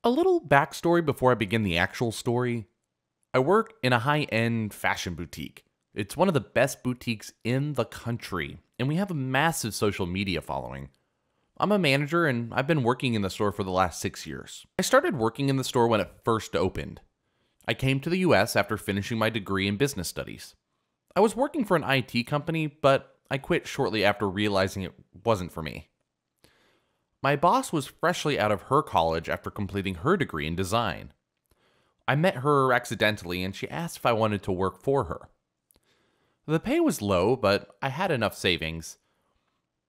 A little backstory before I begin the actual story. I work in a high-end fashion boutique. It's one of the best boutiques in the country, and we have a massive social media following. I'm a manager, and I've been working in the store for the last 6 years. I started working in the store when it first opened. I came to the US after finishing my degree in business studies. I was working for an IT company, but I quit shortly after realizing it wasn't for me. My boss was freshly out of her college after completing her degree in design. I met her accidentally, and she asked if I wanted to work for her. The pay was low, but I had enough savings.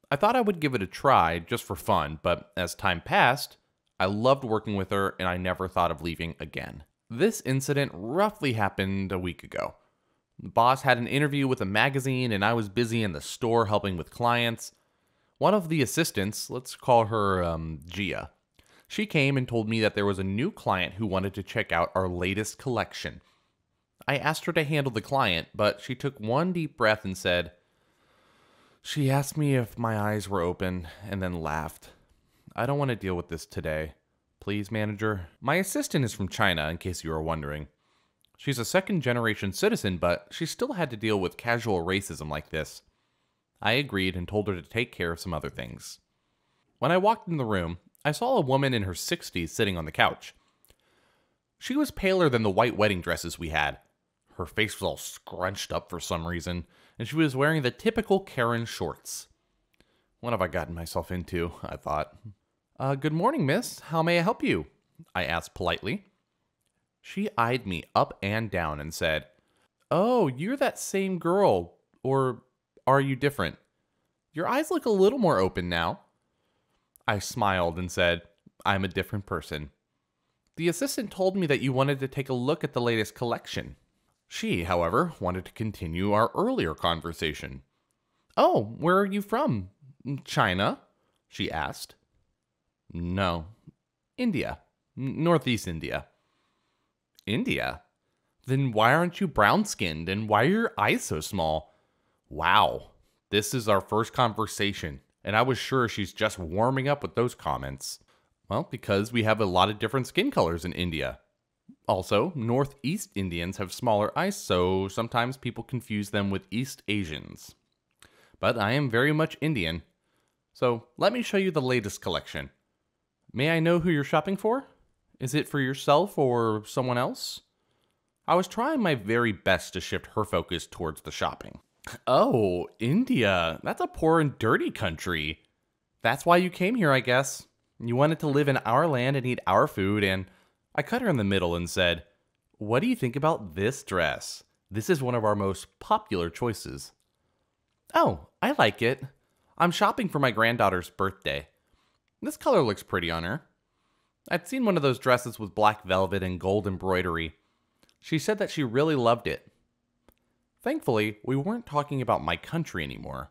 I thought I would give it a try just for fun, but as time passed, I loved working with her and I never thought of leaving again. This incident roughly happened a week ago. The boss had an interview with a magazine and I was busy in the store helping with clients. One of the assistants, let's call her Gia, she came and told me that there was a new client who wanted to check out our latest collection. I asked her to handle the client, but she took one deep breath and said, "She asked me if my eyes were open and then laughed. I don't want to deal with this today. Please, manager." My assistant is from China, in case you were wondering. She's a second-generation citizen, but she still had to deal with casual racism like this. I agreed and told her to take care of some other things. When I walked in the room, I saw a woman in her 60s sitting on the couch. She was paler than the white wedding dresses we had. Her face was all scrunched up for some reason, and she was wearing the typical Karen shorts. What have I gotten myself into? I thought. Good morning, miss. How may I help you?" I asked politely. She eyed me up and down and said, "Oh, you're that same girl. Or are you different? Your eyes look a little more open now." I smiled and said, "I'm a different person. The assistant told me that you wanted to take a look at the latest collection." She, however, wanted to continue our earlier conversation. "Oh, where are you from? China?" she asked. "No. India. Northeast India." "India? Then why aren't you brown-skinned and why are your eyes so small?" Wow, this is our first conversation, and I was sure she's just warming up with those comments. Well, because we have a lot of different skin colors in India. Also, Northeast Indians have smaller eyes, so sometimes people confuse them with East Asians. But I am very much Indian. So let me show you the latest collection. May I know who you're shopping for? Is it for yourself or someone else? I was trying my very best to shift her focus towards the shopping. "Oh, India. That's a poor and dirty country. That's why you came here, I guess. You wanted to live in our land and eat our food," and I cut her in the middle and said, "What do you think about this dress? This is one of our most popular choices." "Oh, I like it. I'm shopping for my granddaughter's birthday. This color looks pretty on her." I'd seen one of those dresses with black velvet and gold embroidery. She said that she really loved it. Thankfully, we weren't talking about my country anymore.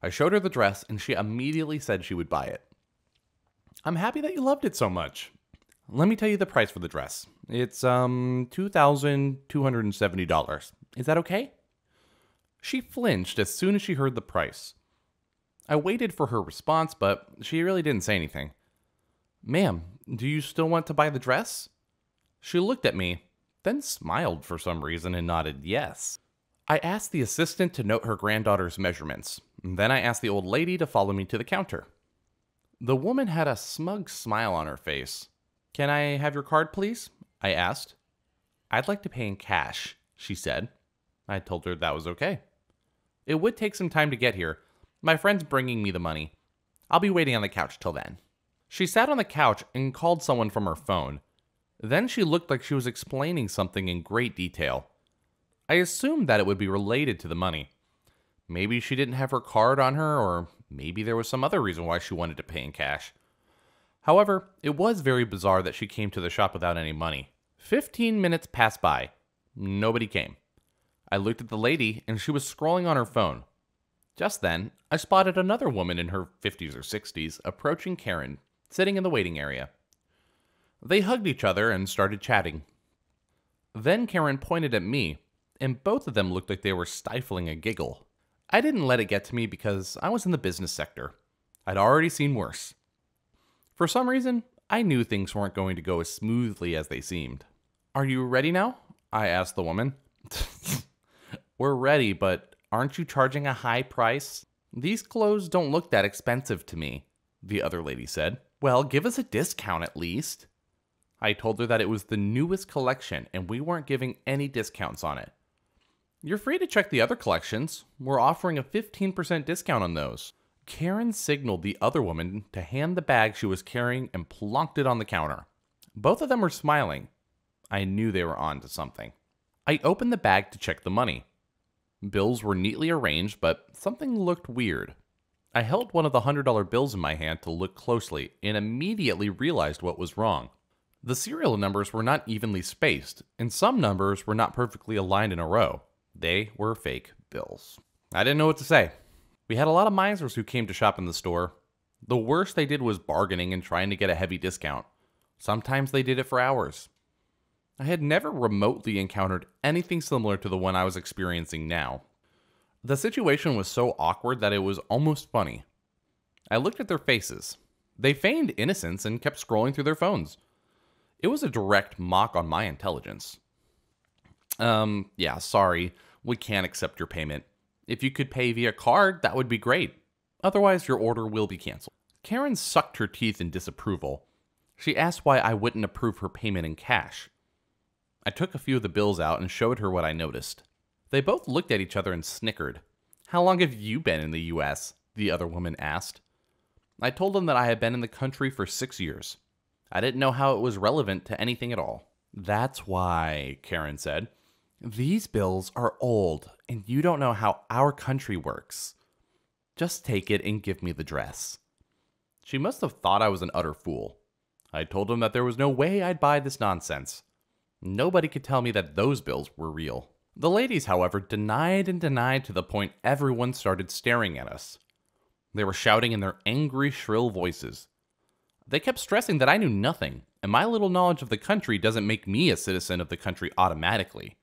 I showed her the dress and she immediately said she would buy it. "I'm happy that you loved it so much. Let me tell you the price for the dress. It's $2,270. Is that okay?" She flinched as soon as she heard the price. I waited for her response, but she really didn't say anything. "Ma'am, do you still want to buy the dress?" She looked at me, then smiled for some reason and nodded yes. I asked the assistant to note her granddaughter's measurements. Then I asked the old lady to follow me to the counter. The woman had a smug smile on her face. "Can I have your card, please?" I asked. "I'd like to pay in cash," she said. I told her that was okay. It would take some time to get here. My friend's bringing me the money. I'll be waiting on the couch till then. She sat on the couch and called someone from her phone. Then she looked like she was explaining something in great detail. I assumed that it would be related to the money. Maybe she didn't have her card on her, or maybe there was some other reason why she wanted to pay in cash. However, it was very bizarre that she came to the shop without any money. 15 minutes passed by. Nobody came. I looked at the lady, and she was scrolling on her phone. Just then, I spotted another woman in her 50s or 60s approaching Karen, sitting in the waiting area. They hugged each other and started chatting. Then Karen pointed at me, and both of them looked like they were stifling a giggle. I didn't let it get to me because I was in the business sector. I'd already seen worse. For some reason, I knew things weren't going to go as smoothly as they seemed. "Are you ready now?" I asked the woman. "We're ready, but aren't you charging a high price?" "These clothes don't look that expensive to me," the other lady said. "Well, give us a discount at least." I told her that it was the newest collection and we weren't giving any discounts on it. "You're free to check the other collections. We're offering a 15% discount on those." Karen signaled the other woman to hand the bag she was carrying and plonked it on the counter. Both of them were smiling. I knew they were on to something. I opened the bag to check the money. Bills were neatly arranged, but something looked weird. I held one of the $100 bills in my hand to look closely and immediately realized what was wrong. The serial numbers were not evenly spaced, and some numbers were not perfectly aligned in a row. They were fake bills. I didn't know what to say. We had a lot of misers who came to shop in the store. The worst they did was bargaining and trying to get a heavy discount. Sometimes they did it for hours. I had never remotely encountered anything similar to the one I was experiencing now. The situation was so awkward that it was almost funny. I looked at their faces. They feigned innocence and kept scrolling through their phones. It was a direct mock on my intelligence. Yeah, sorry, we can't accept your payment. If you could pay via card, that would be great. Otherwise, your order will be canceled." Karen sucked her teeth in disapproval. She asked why I wouldn't approve her payment in cash. I took a few of the bills out and showed her what I noticed. They both looked at each other and snickered. "How long have you been in the US?" the other woman asked. I told them that I had been in the country for 6 years. I didn't know how it was relevant to anything at all. "That's why," Karen said. "These bills are old, and you don't know how our country works. Just take it and give me the dress." She must have thought I was an utter fool. I told them that there was no way I'd buy this nonsense. Nobody could tell me that those bills were real. The ladies, however, denied and denied to the point everyone started staring at us. They were shouting in their angry, shrill voices. They kept stressing that I knew nothing, and my little knowledge of the country doesn't make me a citizen of the country automatically.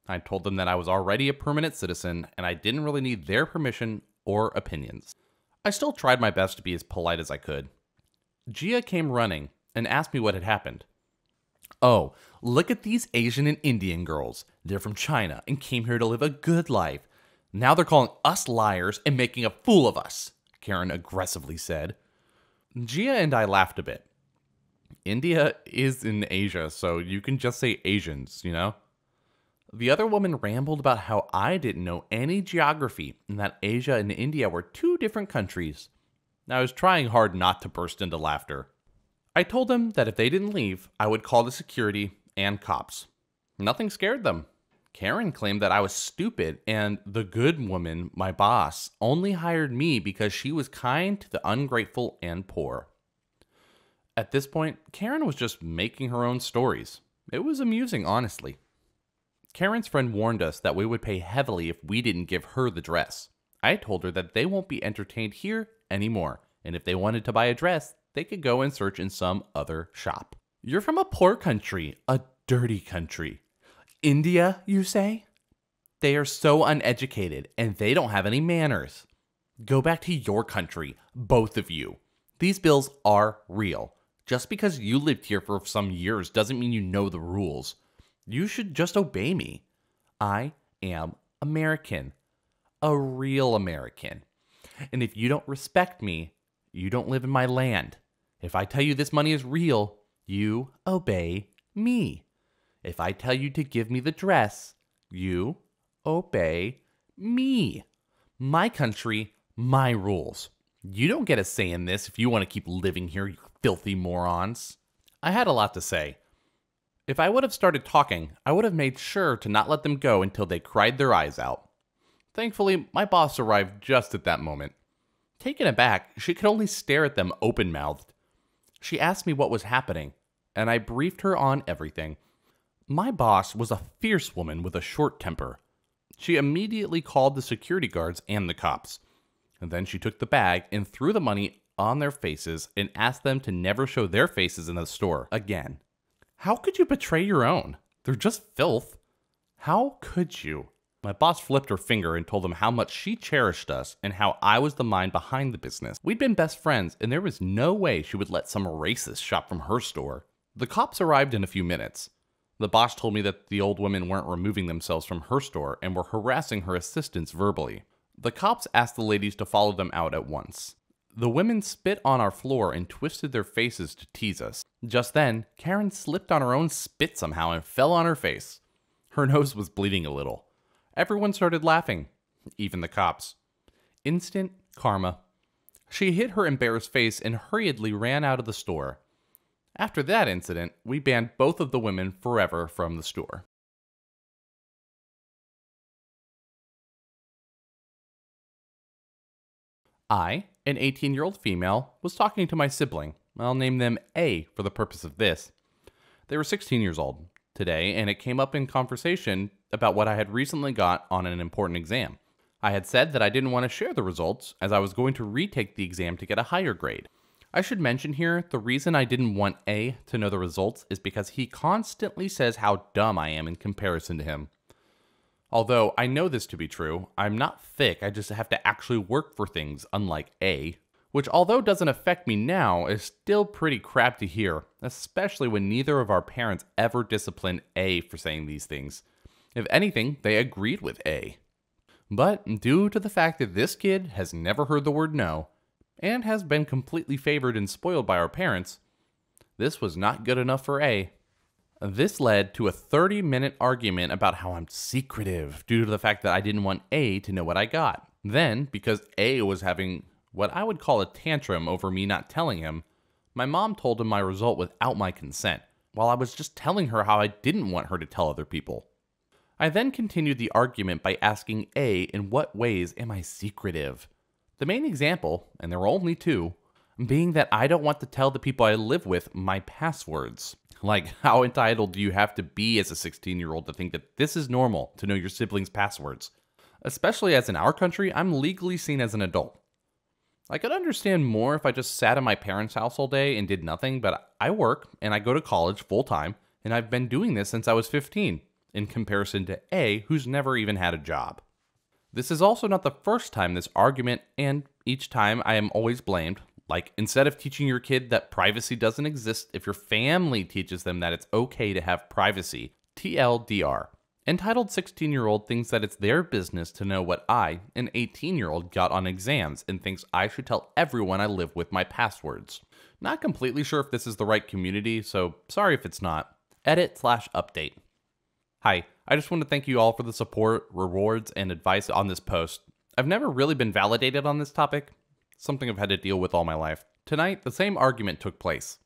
I told them that I was already a permanent citizen, and I didn't really need their permission or opinions. I still tried my best to be as polite as I could. Gia came running and asked me what had happened. "Oh, look at these Asian and Indian girls. They're from China and came here to live a good life. Now they're calling us liars and making a fool of us," Karen aggressively said. Gia and I laughed a bit. India is in Asia, so you can just say Asians, you know? The other woman rambled about how I didn't know any geography and that Asia and India were two different countries. I was trying hard not to burst into laughter. I told them that if they didn't leave, I would call the security and cops. Nothing scared them. Karen claimed that I was stupid and the good woman, my boss, only hired me because she was kind to the ungrateful and poor. At this point, Karen was just making her own stories. It was amusing, honestly. Karen's friend warned us that we would pay heavily if we didn't give her the dress. I told her that they won't be entertained here anymore, and if they wanted to buy a dress, they could go and search in some other shop. "You're from a poor country, a dirty country. India, you say? They are so uneducated, and they don't have any manners. Go back to your country, both of you. These bills are real. Just because you lived here for some years doesn't mean you know the rules. You should just obey me. I am American. A real American. And if you don't respect me, you don't live in my land. If I tell you this money is real, you obey me. If I tell you to give me the dress, you obey me. My country, my rules. You don't get a say in this if you want to keep living here, you filthy morons." I had a lot to say. If I would have started talking, I would have made sure to not let them go until they cried their eyes out. Thankfully, my boss arrived just at that moment. Taken aback, she could only stare at them open-mouthed. She asked me what was happening, and I briefed her on everything. My boss was a fierce woman with a short temper. She immediately called the security guards and the cops. And then she took the bag and threw the money on their faces and asked them to never show their faces in the store again. How could you betray your own? They're just filth. How could you? My boss flipped her finger and told them how much she cherished us and how I was the mind behind the business. We'd been best friends, and there was no way she would let some racist shop from her store. The cops arrived in a few minutes. The boss told me that the old women weren't removing themselves from her store and were harassing her assistants verbally. The cops asked the ladies to follow them out at once. The women spit on our floor and twisted their faces to tease us. Just then, Karen slipped on her own spit somehow and fell on her face. Her nose was bleeding a little. Everyone started laughing, even the cops. Instant karma. She hid her embarrassed face and hurriedly ran out of the store. After that incident, we banned both of the women forever from the store. I, an 18-year-old female, was talking to my sibling. I'll name them A for the purpose of this. They were 16 years old today, and it came up in conversation about what I had recently got on an important exam. I had said that I didn't want to share the results, as I was going to retake the exam to get a higher grade. I should mention here, the reason I didn't want A to know the results is because he constantly says how dumb I am in comparison to him. Although I know this to be true, I'm not thick, I just have to actually work for things, unlike A. Which, although doesn't affect me now, is still pretty crap to hear, especially when neither of our parents ever disciplined A for saying these things. If anything, they agreed with A. But due to the fact that this kid has never heard the word no, and has been completely favored and spoiled by our parents, this was not good enough for A. This led to a 30-minute argument about how I'm secretive due to the fact that I didn't want A to know what I got. Then, because A was having what I would call a tantrum over me not telling him, my mom told him my result without my consent, while I was just telling her how I didn't want her to tell other people. I then continued the argument by asking A in what ways am I secretive. The main example, and there were only two, being that I don't want to tell the people I live with my passwords. Like, how entitled do you have to be as a 16-year-old to think that this is normal to know your siblings' passwords? Especially as in our country, I'm legally seen as an adult. I could understand more if I just sat at my parents' house all day and did nothing, but I work and I go to college full-time, and I've been doing this since I was 15, in comparison to A, who's never even had a job. This is also not the first time this argument, and each time I am always blamed. Like, instead of teaching your kid that privacy doesn't exist, if your family teaches them that it's okay to have privacy, TLDR. Entitled 16-year-old thinks that it's their business to know what I, an 18-year-old, got on exams and thinks I should tell everyone I live with my passwords. Not completely sure if this is the right community, so sorry if it's not. Edit/update. Hi, I just want to thank you all for the support, rewards, and advice on this post. I've never really been validated on this topic, something I've had to deal with all my life. Tonight, the same argument took place.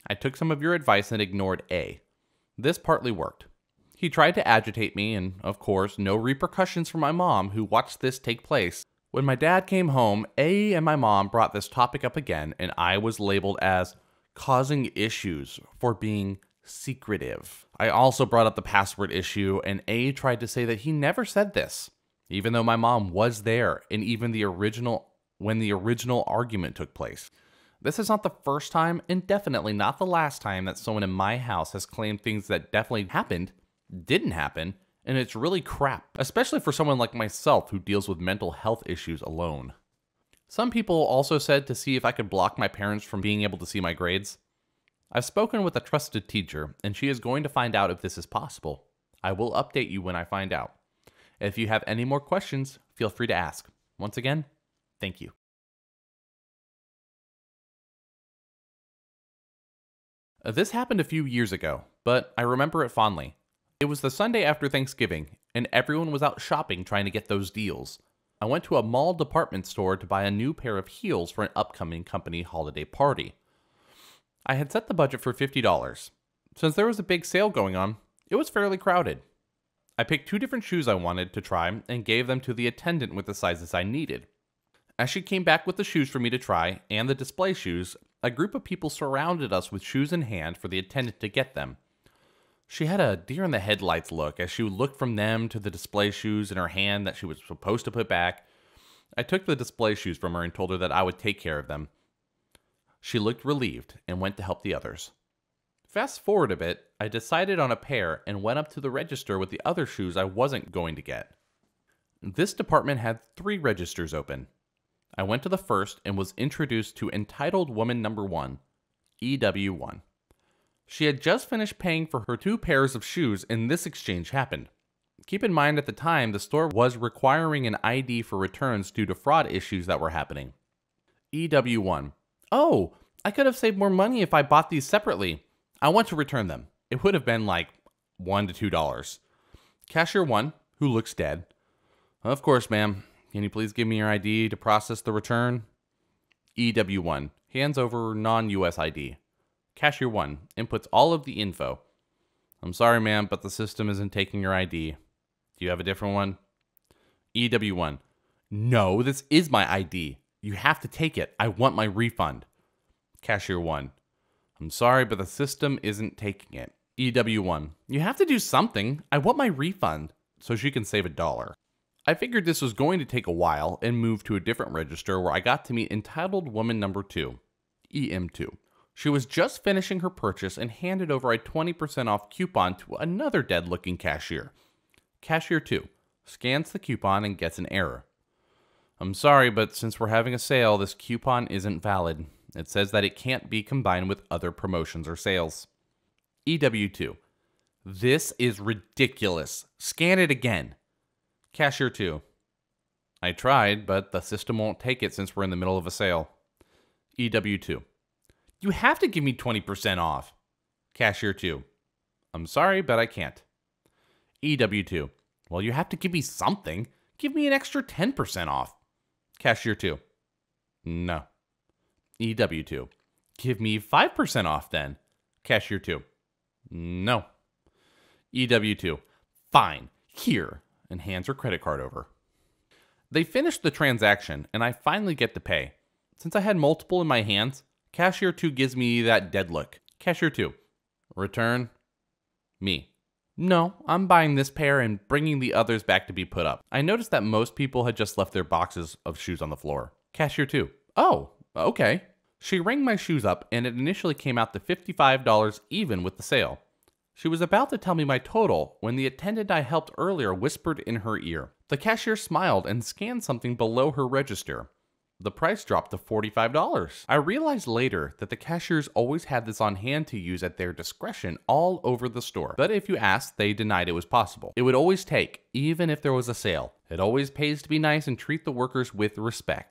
I took some of your advice and ignored A. This partly worked. He tried to agitate me, and of course, no repercussions for my mom who watched this take place. When my dad came home, A and my mom brought this topic up again, and I was labeled as causing issues for being secretive. I also brought up the password issue, and A tried to say that he never said this, even though my mom was there, and even when the original argument took place. This is not the first time, and definitely not the last time, that someone in my house has claimed things that definitely happened, didn't happen, and it's really crap, especially for someone like myself who deals with mental health issues alone. Some people also said to see if I could block my parents from being able to see my grades. I've spoken with a trusted teacher, and she is going to find out if this is possible. I will update you when I find out. If you have any more questions, feel free to ask. Once again, thank you. This happened a few years ago, but I remember it fondly. It was the Sunday after Thanksgiving, and everyone was out shopping trying to get those deals. I went to a mall department store to buy a new pair of heels for an upcoming company holiday party. I had set the budget for $50. Since there was a big sale going on, it was fairly crowded. I picked 2 different shoes I wanted to try and gave them to the attendant with the sizes I needed. As she came back with the shoes for me to try and the display shoes, a group of people surrounded us with shoes in hand for the attendant to get them. She had a deer-in-the-headlights look as she looked from them to the display shoes in her hand that she was supposed to put back. I took the display shoes from her and told her that I would take care of them. She looked relieved and went to help the others. Fast forward a bit, I decided on a pair and went up to the register with the other shoes I wasn't going to get. This department had 3 registers open. I went to the first and was introduced to entitled woman number 1, EW1. She had just finished paying for her 2 pairs of shoes and this exchange happened. Keep in mind at the time, the store was requiring an ID for returns due to fraud issues that were happening. EW1. Oh, I could have saved more money if I bought these separately. I want to return them. It would have been like $1 to $2. Cashier 1, who looks dead. Of course, ma'am. Can you please give me your ID to process the return? EW1 hands over non-US ID. Cashier 1 inputs all of the info. I'm sorry, ma'am, but the system isn't taking your ID. Do you have a different one? EW1. No, this is my ID. You have to take it. I want my refund. Cashier 1. I'm sorry, but the system isn't taking it. EW1. You have to do something. I want my refund. So she can save $1. I figured this was going to take a while and moved to a different register where I got to meet entitled woman number 2, EM2. She was just finishing her purchase and handed over a 20% off coupon to another dead-looking cashier. Cashier 2 scans the coupon and gets an error. I'm sorry, but since we're having a sale, this coupon isn't valid. It says that it can't be combined with other promotions or sales. EW2. This is ridiculous. Scan it again. Cashier 2. I tried, but the system won't take it since we're in the middle of a sale. EW2. You have to give me 20% off. Cashier 2. I'm sorry, but I can't. EW2. Well, you have to give me something. Give me an extra 10% off. Cashier 2. No. EW2. Give me 5% off then. Cashier 2. No. EW2. Fine. Here. And hands her credit card over. They finished the transaction, and I finally get to pay. Since I had multiple in my hands, Cashier 2 gives me that dead look. Cashier 2. Return. Me. No, I'm buying this pair and bringing the others back to be put up. I noticed that most people had just left their boxes of shoes on the floor. Cashier 2. Oh, okay. She rang my shoes up, and it initially came out to $55 even with the sale. She was about to tell me my total when the attendant I helped earlier whispered in her ear. The cashier smiled and scanned something below her register. The price dropped to $45. I realized later that the cashiers always had this on hand to use at their discretion all over the store. But if you asked, they denied it was possible. It would always take, even if there was a sale. It always pays to be nice and treat the workers with respect.